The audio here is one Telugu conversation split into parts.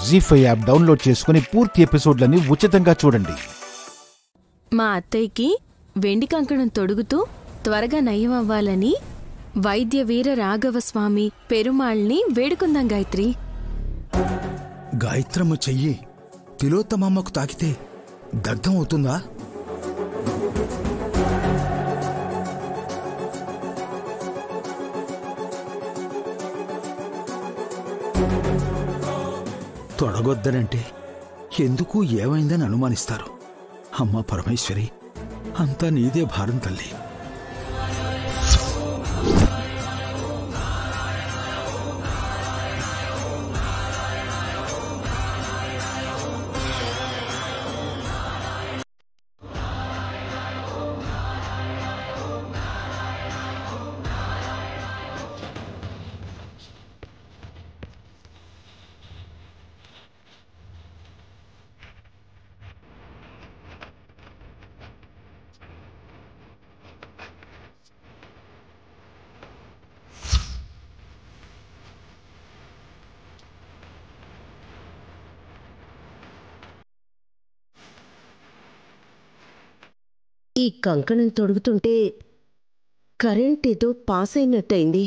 జీ5 యాప్ డౌన్లోడ్ చేసుకుని పూర్తి ఎపిసోడ్లని ఉచితంగా చూడండి. మా అత్తయ్యకి వెండి కంకణం తొడుగుతూ త్వరగా నయం అవ్వాలని వైద్య వీర రాఘవస్వామి పెరుమాళ్ని వేడుకుందాం. గాయత్రి, గాయత్రమ్మ చెయ్యి తిలోత్తమమ్మకు తాకితే దగ్ధం అవుతుందా? తొడగొద్దనంటే ఎందుకు ఏమైందని అనుమానిస్తారు. అమ్మ పరమేశ్వరి, అంతా నీదే భారం తల్లి. ఈ కంకణం తొడుగుతుంటే కరెంట్ ఏదో పాస్ అయినట్టయింది.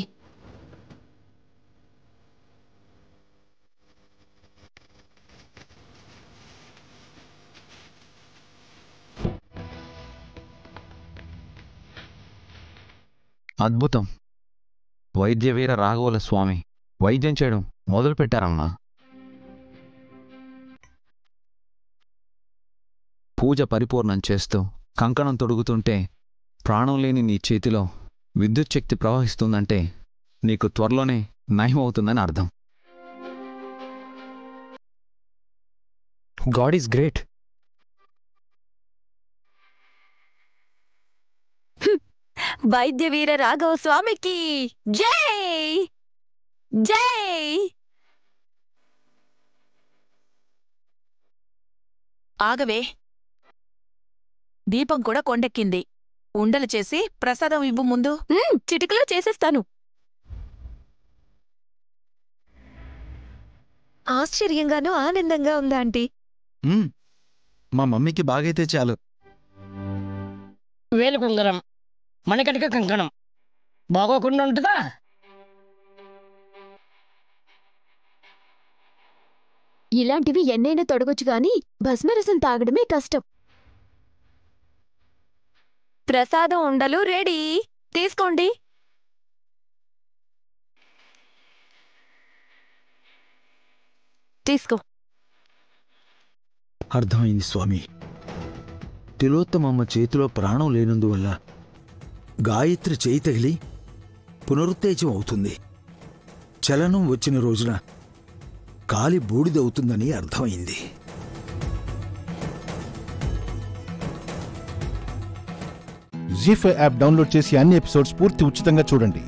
అద్భుతం! వైద్యవీర రాఘవుల స్వామి వైద్యం చేయడం మొదలు పెట్టారమ్మా. పూజ పరిపూర్ణం చేస్తూ కంకణం తొడుగుతుంటే ప్రాణం లేని నీ చేతిలో విద్యుత్ శక్తి ప్రవహిస్తుందంటే నీకు త్వరలోనే నయం అవుతుందని అర్థం. God is great. వైద్య వీర రాఘవ స్వామికి జై జై. ఆగవే, దీపం కూడా కొండెక్కింది. ఉండలు చేసి ప్రసాదం ఇవ్వు. ముందు చిటికలో చేసేస్తాను. ఆశ్చర్యంగానూ ఆనందంగా ఉందా ఆంటీ? మా మమ్మీకి బాగైతే చాలు. వేలు కుంగరం, మణికటిక కంకణం బాగోకుండా ఉంటుందా? ఇలాంటివి ఎన్నైనా తొడగొచ్చు గాని భస్మరసం తాగడమే కష్టం. ప్రసాదం ఉండలు రెడీ, తీసుకోండి. తీసుకో. అర్థమైంది స్వామి. తిలోత్తమమ్మ చేతిలో ప్రాణం లేనందువల్ల గాయత్రి చేయి తగిలి పునరుత్తేజం అవుతుంది. చలనం వచ్చిన రోజున కాలి బూడిదవుతుందని అర్థమైంది. జీ5 యాప్ డౌన్లోడ్ చేసి అన్ని ఎపిసోడ్స్ పూర్తి ఉచితంగా చూడండి.